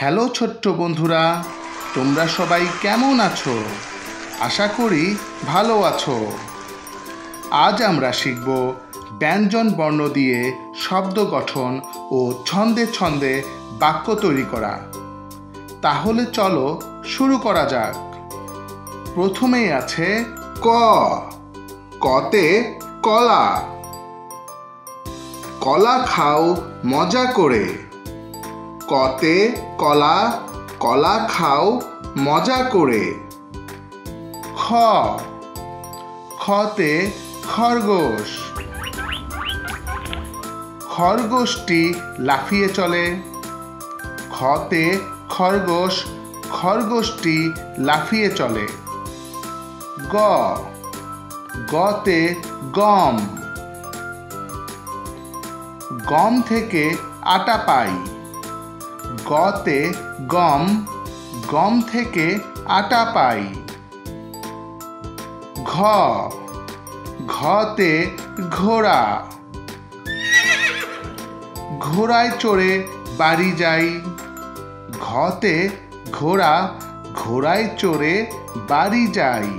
Hello ছোট্ট বন্ধুরা, তোমরা সবাই কেমন আছো? আশা করি ভালো আছো। আজ আমরা শিখব ব্যঞ্জন বর্ণ দিয়ে শব্দ গঠন ও ছন্দে ছন্দে বাক্য তৈরি করা। তাহলে চলো শুরু করা যাক। প্রথমেই আছে ক। কতে কলা। কলা খাও মজা করে। কতে কলা, কলা খাও মজা করে। খ। খতে খরগোশ। খরগোশটি লাফিয়ে চলে। খতে খরগোশ, খরগোশটি লাফিয়ে চলে। গ। গতে গম। গম থেকে আটা পাই। গতে গম, গম থেকে আটা পাই। ঘ। ঘতে ঘোড়া। ঘোড়ায় চড়ে বাড়ি যাই। ঘতে ঘোড়া, ঘোড়ায় চড়ে বাড়ি যাই।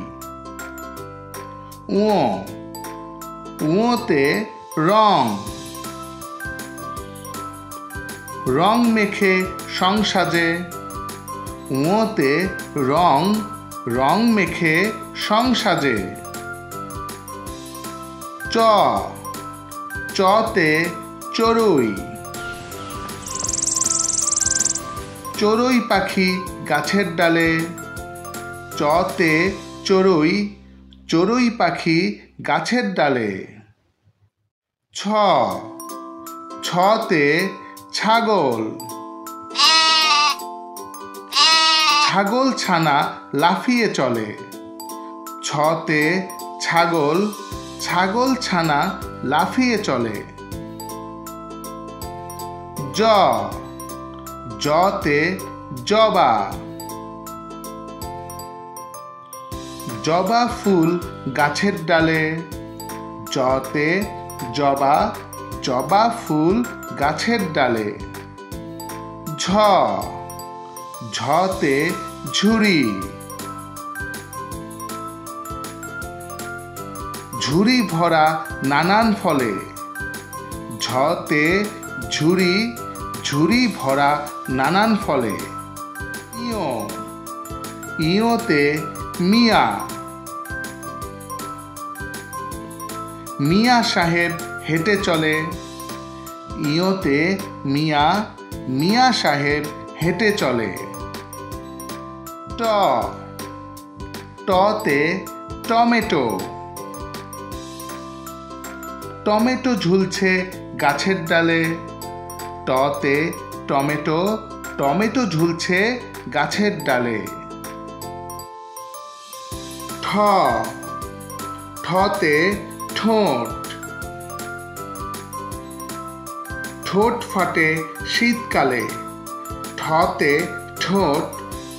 উ। উতে রং। রং মেখে সং সাজে। উতে রং, রং মেখে সং সাজে। চ। চতে চড়ুই। চড়ুই পাখি গাছের ডালে। চতে চড়ুই, চড়ুই পাখি গাছের ডালে। ছ। ছতে ছাগল। ছাগল ছানা লাফিয়ে চলে। ছতে ছাগল, ছাগল ছানা লাফিয়ে চলে। জ। জতে জবা। জবা ফুল গাছের ডালে। জতে জবা, জবা ফুল গাছের ডালে। ঝ। ঝতে ঝুড়ি। ঝুড়ি ভরা নানান ফলে। ঝতে ঝুড়ি, ঝুড়ি ভরা নানান ফলে। ইয়। ইয়তে মিয়া। মিয়া সাহেব হেঁটে চলে। ইয়তে মিয়া, মিয়া সাহেব হেঁটে চলে। ট। টতে টমেটো। টমেটো ঝুলছে গাছের ডালে। টতে টমেটো, টমেটো ঝুলছে গাছের ডালে। ঠ। ঠতে ঠোঁট। ঠোঁট ফাটে শীতকালে। ঠতে ঠোঁট,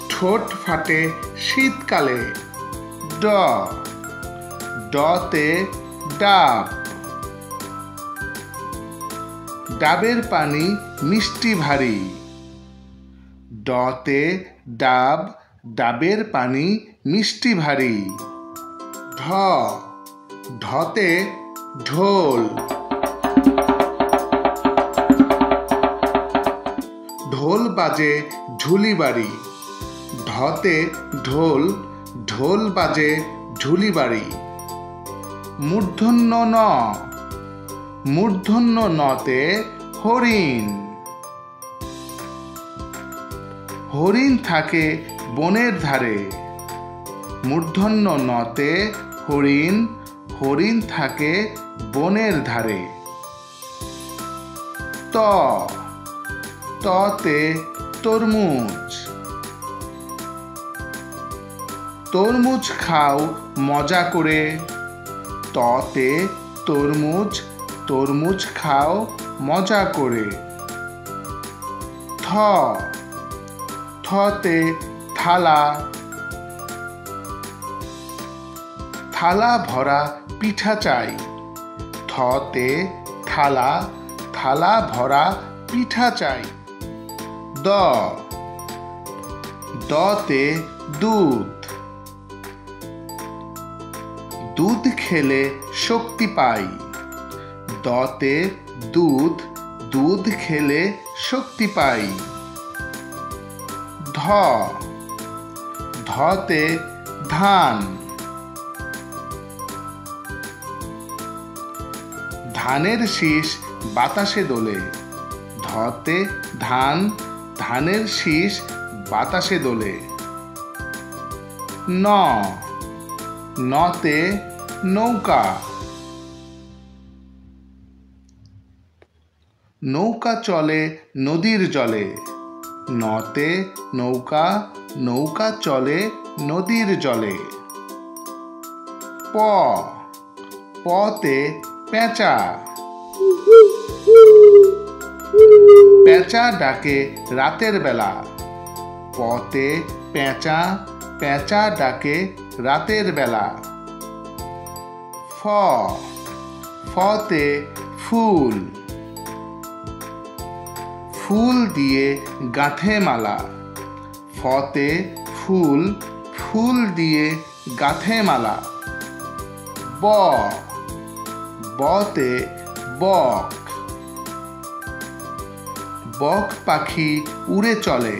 ঠোঁট ফাটে শীতকালে। ড। ডতে ডাব। ডাবের পানি মিষ্টি ভারী। ডতে ডাব, ডাবের পানি মিষ্টি ভারী। ঢ। ঢতে ঢোল। ঢোল বাজে ঢুলি বাড়ি। ঢতে ঢোল, ঢোল বাজে ঢুলি বাড়ি। মূর্ধন্য ন। মূর্ধন্য নতে হরিণ। হরিণ থাকে বনের ধারে। মূর্ধন্য নতে হরিণ, হরিণ থাকে বনের ধারে। ত। ততে তরমুজ। তরমুজ খাও মজা করে। ততে তরমুজ, তরমুজ খাও মজা করে। থ। থতে থালা। থালা ভরা পিঠা চাই। থতে থালা, থালা ভরা পিঠা চাই। দ। দতে দুধ, দুধ খেলে শক্তি পাই। দতে দুধ, দুধ খেলে শক্তি পাই। ধ, ধতে ধান, ধানের শীষ বাতাসে দোলে। ধতে ধান, ধানের শীষ বাতাসে দোলে। ন, নতে নৌকা, নৌকা চলে নদীর জলে। নতে নৌকা, নৌকা চলে নদীর জলে। প, পতে পেঁচা, পেঁচা ডাকে রাতের বেলা। পতে পেঁচা, পেঁচা ডাকে রাতের বেলা। ফ, ফতে ফুল, ফুল দিয়ে গাঁথে মালা। ফতে ফুল, ফুল দিয়ে গাঁথে মালা। ব, বতে বক, বক পাখি উড়ে চলে।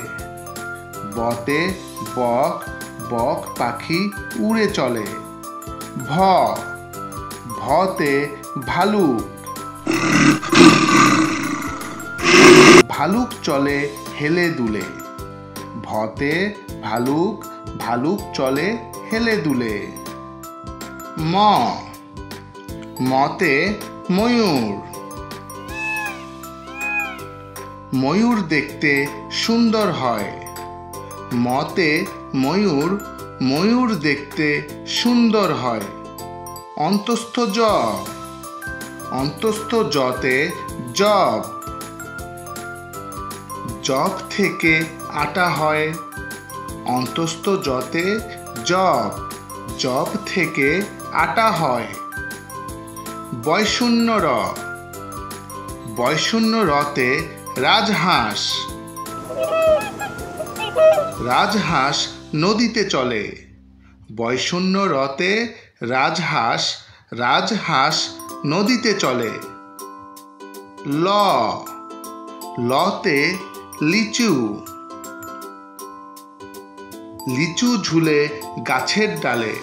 বতে বক, বক পাখি উড়ে চলে। ভ, ভতে ভালুক, ভালুক চলে হেলে দুলে। ভতে ভালুক, ভালুক চলে হেলে দুলে। ম, মতে ময়ূর, ময়ূর দেখতে সুন্দর হয়। মতে ময়ূর, ময়ূর দেখতে সুন্দর হয়। অন্তস্থ জ, অন্তস্থ জতে জব, জব থেকে আটা হয়। অন্তস্থ জতে জব, জব থেকে আটা হয়। বয়শূন্য র, বয়শূন্য রতে রাজহাঁস, রাজহাঁস নদীতে চলে। বয়শূন্য রতে রাজহাঁস, রাজহাঁস নদীতে চলে। ল, লতে লিচু, লিচু ঝুলে গাছের ডালে।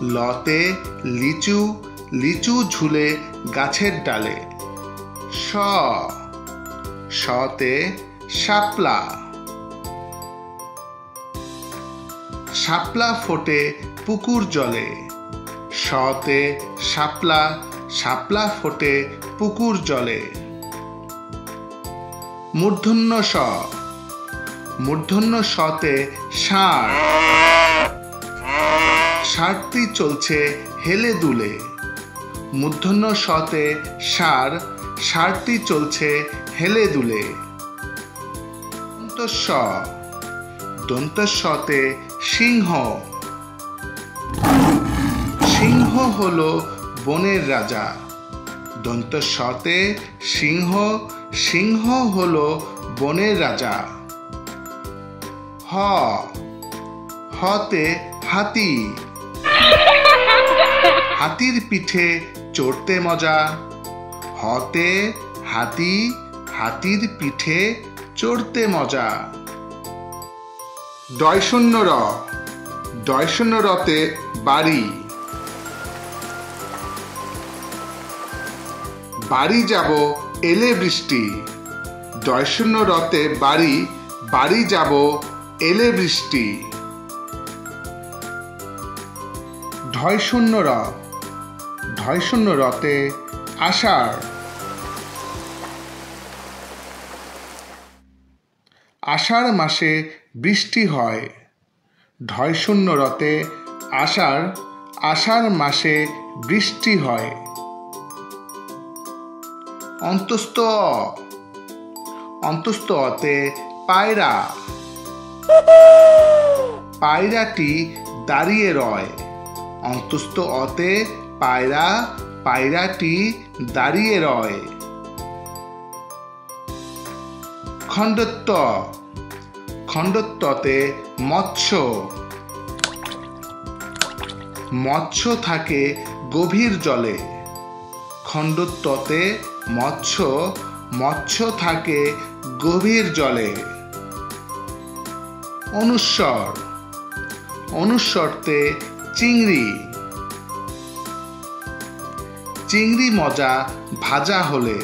লতে লিচু, লিচু ঝুলে গাছের ডালে। স, সতে শাপলা, শাপলা ফোটে পুকুর জলে। সতে শাপলা, শাপলা ফোটে পুকুর জলে। মূর্ধন্য স, মূর্ধন্য সতে ষাঁড়, ষাঁড়টি চলছে হেলে দুলে। মূর্ধন্য সতে ষাঁড়, ষাঁড়টি চলছে হেলে দুলে। দন্তস্ব, দন্তস্বতে সিংহ, সিংহ হলো বনের রাজা। দন্তস্বতে সিংহ, সিংহ হলো বনের রাজা। হ, হতে হাতি, হাতির পিঠে চড়তে মজা। হতে হাতি, হাতির পিঠে চড়তে মজা। ডয়শূন্য র, ডয়শূন্য রতে বাড়ি, বাড়ি যাব এলে বৃষ্টি। ডয়শূন্য রতে বাড়ি, বাড়ি যাব এলে বৃষ্টি। ঢয়শূন্য র, ঢয়শূন্য রতে আষাঢ়, আষাঢ় মাসে বৃষ্টি হয়। ঢয়শূন্য রতে আষাঢ়, আষাঢ় মাসে বৃষ্টি হয়। অন্তস্থ অ, অন্তস্থ অতে পায়রা, পায়রাটি দাঁড়িয়ে রয়। অন্তস্থ অতে পায়রা, পায়রাটি দাঁড়িয়ে রয়। খণ্ডত্ব, খণ্ডত্বতে মৎস্য। মৎস্য থাকে গভীর জলে। খণ্ডত্বতে মৎস্য, মৎস্য থাকে গভীর জলে। অনুস্বর। অনুস্বরতে চিংড়ি। চিংড়ি মজা ভাজা হলে।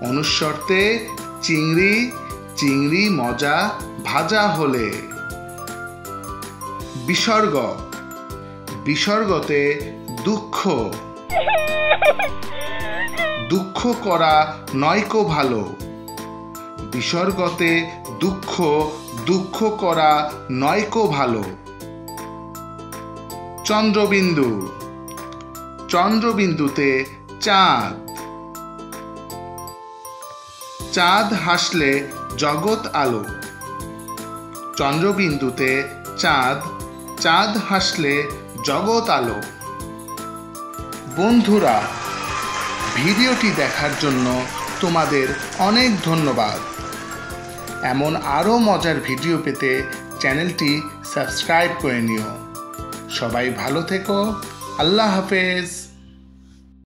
অনুস্বরতে চিংড়ি, চিংড়ি মজা ভাজা হলে। বিসর্গ। বিসর্গতে দুঃখ। দুঃখ করা নয়কো ভালো। বিসর্গতে দুঃখ, দুঃখ করা নয়কো ভালো। চন্দ্রবিন্দু। চন্দ্রবিন্দুতে চাঁদ। চাঁদ হাসলে জগৎ আলো। চন্দ্রবিন্দুতে চাঁদ, চাঁদ হাসলে জগৎ আলো। বন্ধুরা, ভিডিওটি দেখার জন্য তোমাদের অনেক ধন্যবাদ। এমন আরও মজার ভিডিও পেতে চ্যানেলটি সাবস্ক্রাইব করে নিও। সবাই ভালো থেকো। আল্লাহ হাফেজ।